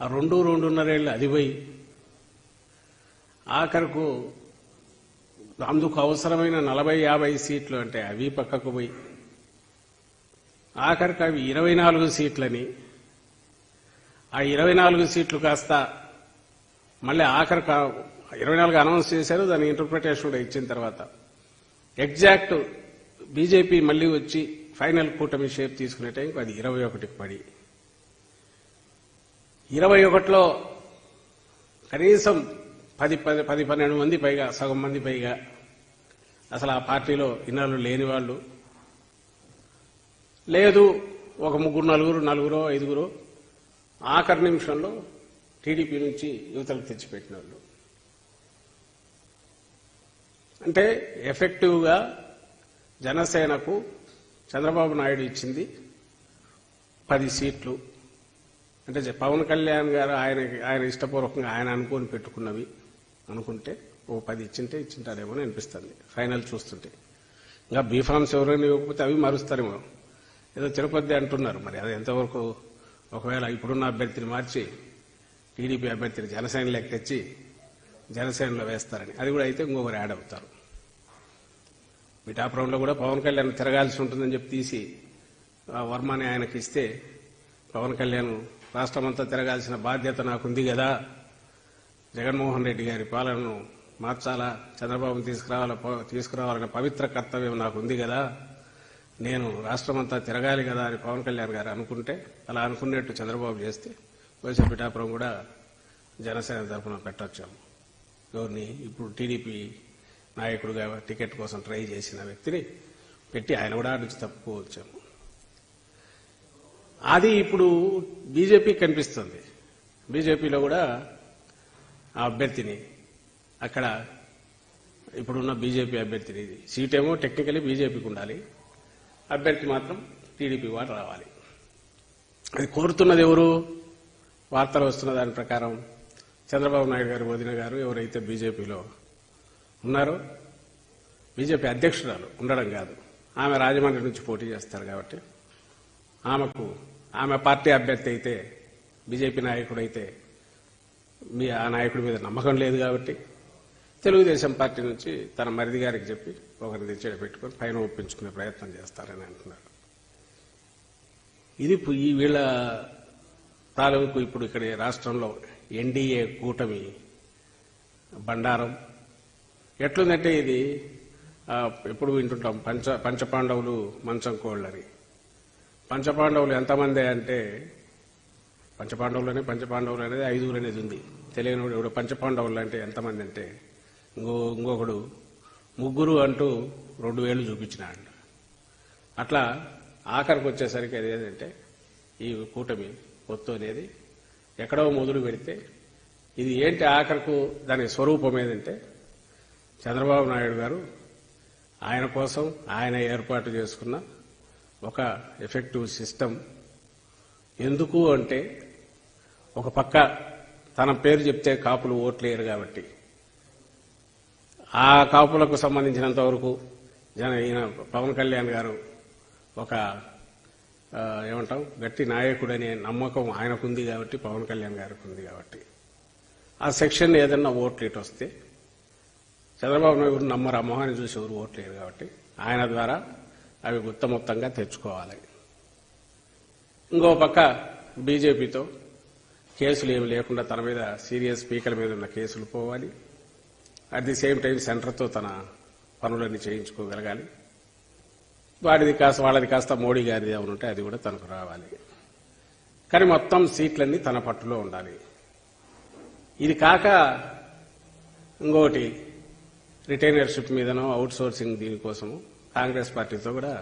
ఆ 2-2.5 ఏళ్ళు అది పోయి ఆఖరకు అందుకు అవసరమైన 40-50 సీట్లు అంటే అవి పక్కకు పోయి ఆఖరికి అవి 24 సీట్లని, ఆ 24 సీట్లు కాస్త మళ్ళీ ఆఖరికి 24 అనౌన్స్ చేశారు. దాని ఇంటర్ప్రిటేషన్ కూడా ఇచ్చిన తర్వాత ఎగ్జాక్ట్ బీజేపీ మళ్లీ వచ్చి ఫైనల్ కూటమి షేప్ తీసుకునే టైంకి అది 21కి పడి 21లో కనీసం 10-12 మంది పైగా, సగం మంది పైగా అసలు ఆ పార్టీలో ఇన్నాళ్ళు లేని వాళ్ళు లేదు, ఒక 3-4-5 ఆఖరి నిమిషంలో టీడీపీ నుంచి యువతలకు తెచ్చిపెట్టిన వాళ్ళు. అంటే ఎఫెక్టివ్గా జనసేనకు చంద్రబాబు నాయుడు ఇచ్చింది 10 సీట్లు. అంటే పవన్ కళ్యాణ్ గారు ఆయన ఇష్టపూర్వకంగా ఆయన అనుకోని పెట్టుకున్నవి అనుకుంటే ఓ 10 ఇచ్చింటారేమో అనిపిస్తుంది ఫైనల్ చూస్తుంటే. ఇంకా బీఫామ్స్ ఎవరైనా ఇవ్వకపోతే అవి మారుస్తారేమో. ఏదో తిరుపతి అంటున్నారు, మరి అది ఎంతవరకు ఒకవేళ ఇప్పుడున్న అభ్యర్థిని మార్చి టీడీపీ అభ్యర్థిని జనసేనలోకి తెచ్చి జనసేనలో వేస్తారని, అది కూడా అయితే ఇంకొకరు యాడ్ అవుతారు. పిఠాపురంలో కూడా పవన్ కళ్యాణ్ తిరగాల్సి ఉంటుందని చెప్పి తీసి వర్మని ఆయనకి ఇస్తే పవన్ కళ్యాణ్ రాష్ట్రమంతా తిరగాల్సిన బాధ్యత నాకుంది కదా, జగన్మోహన్ రెడ్డి గారి పాలనను మార్చాలా, చంద్రబాబును తీసుకురావాలనే పవిత్ర కర్తవ్యం నాకుంది కదా, నేను రాష్ట్రమంతా తిరగాలి కదా అని పవన్ కళ్యాణ్ గారు అనుకుంటే, అలా అనుకున్నట్టు చంద్రబాబు చేస్తే బహుశా పిఠాపురం కూడా జనసేన తరఫున పెట్టొచ్చాము. ఎవరిని ఇప్పుడు టీడీపీ నాయకుడుగా టికెట్ కోసం ట్రై చేసిన వ్యక్తిని పెట్టి ఆయన కూడా నుంచి తప్పుకోవచ్చాము. అది ఇప్పుడు బీజేపీకి కనిపిస్తుంది. బీజేపీలో కూడా ఆ అభ్యర్థిని అక్కడ ఇప్పుడున్న బీజేపీ అభ్యర్థిని సీటేమో టెక్నికలీ బీజేపీకి ఉండాలి, అభ్యర్థి మాత్రం టీడీపీ వారు రావాలి. అది కోరుతున్నది ఎవరు? వార్తలు వస్తున్న దాని ప్రకారం చంద్రబాబు నాయుడు గారు వదిన గారు ఎవరైతే బీజేపీలో ఉన్నారో, బీజేపీ అధ్యక్షురాలు ఉండడం కాదు, ఆమె రాజమండ్రి నుంచి పోటీ చేస్తారు కాబట్టి ఆమె పార్టీ అభ్యర్థి అయితే, బీజేపీ నాయకుడైతే ఆ నాయకుడి మీద నమ్మకం లేదు కాబట్టి తెలుగుదేశం పార్టీ నుంచి తన మరిది గారికి చెప్పి ఒకరిని తెచ్చేట పెట్టుకుని పైన ఒప్పించుకునే ప్రయత్నం చేస్తారని అంటున్నారు. ఇది ఈ వీళ్ళ తాలూకు ఇప్పుడు ఇక్కడ రాష్ట్రంలో ఎన్డీఏ కూటమి బండారం ఎట్లుందంటే, ఇది ఎప్పుడు వింటుంటాం పంచపాండవులు మంచం కోళ్ళని. పంచపాండవులు ఎంతమంది అంటే, పంచపాండవులు అనేది 5 అనేది ఉంది. తెలియనివాడు ఇప్పుడు పంచపాండవులు అంటే ఎంతమంది అంటే, ఇంకొకడు 3 అంటూ 2 వేలు చూపించినాడు. అట్లా ఆఖరికి వచ్చేసరికి అదేంటంటే ఈ కూటమి పొత్తు అనేది ఎక్కడో మొదలు పెడితే ఇది ఏంటి ఆఖరకు దాని స్వరూపం ఏదంటే, చంద్రబాబు నాయుడు గారు ఆయన కోసం ఆయన ఏర్పాటు చేసుకున్న ఒక ఎఫెక్టివ్ సిస్టమ్. ఎందుకు అంటే, ఒక పక్క తన పేరు చెప్తే కాపులు ఓట్లేరు కాబట్టి ఆ కాపులకు సంబంధించినంత వరకు ఈయన పవన్ కళ్యాణ్ గారు ఒక గట్టి నాయకుడనే నమ్మకం ఆయనకుంది కాబట్టి, పవన్ కళ్యాణ్ గారికి ఉంది కాబట్టి, ఆ సెక్షన్ ఏదన్నా ఓట్లు ఇటు వస్తే చంద్రబాబు నాయుడు నమ్మరు, ఆ మొహాన్ని చూసి ఎవరు ఓట్లేరు కాబట్టి ఆయన ద్వారా అవి మొత్తంగా తెచ్చుకోవాలి. ఇంకో పక్క బీజేపీతో కేసులు ఏమి లేకుండా తన మీద సీరియస్ స్పీకర్ మీద ఉన్న కేసులు పోవాలి. అట్ ది సేమ్ టైం సెంటర్తో తన పనులన్నీ చేయించుకోగలగాలి. వాళ్ళది కాస్త మోడీ గారిది ఏమనుంటే అది కూడా తనకు రావాలి. కానీ మొత్తం సీట్లన్నీ తన పట్టులో ఉండాలి. ఇది కాక ఇంకోటి రిటైనర్షిప్ మీదనో అవుట్ సోర్సింగ్ దీనికోసము కాంగ్రెస్ పార్టీతో కూడా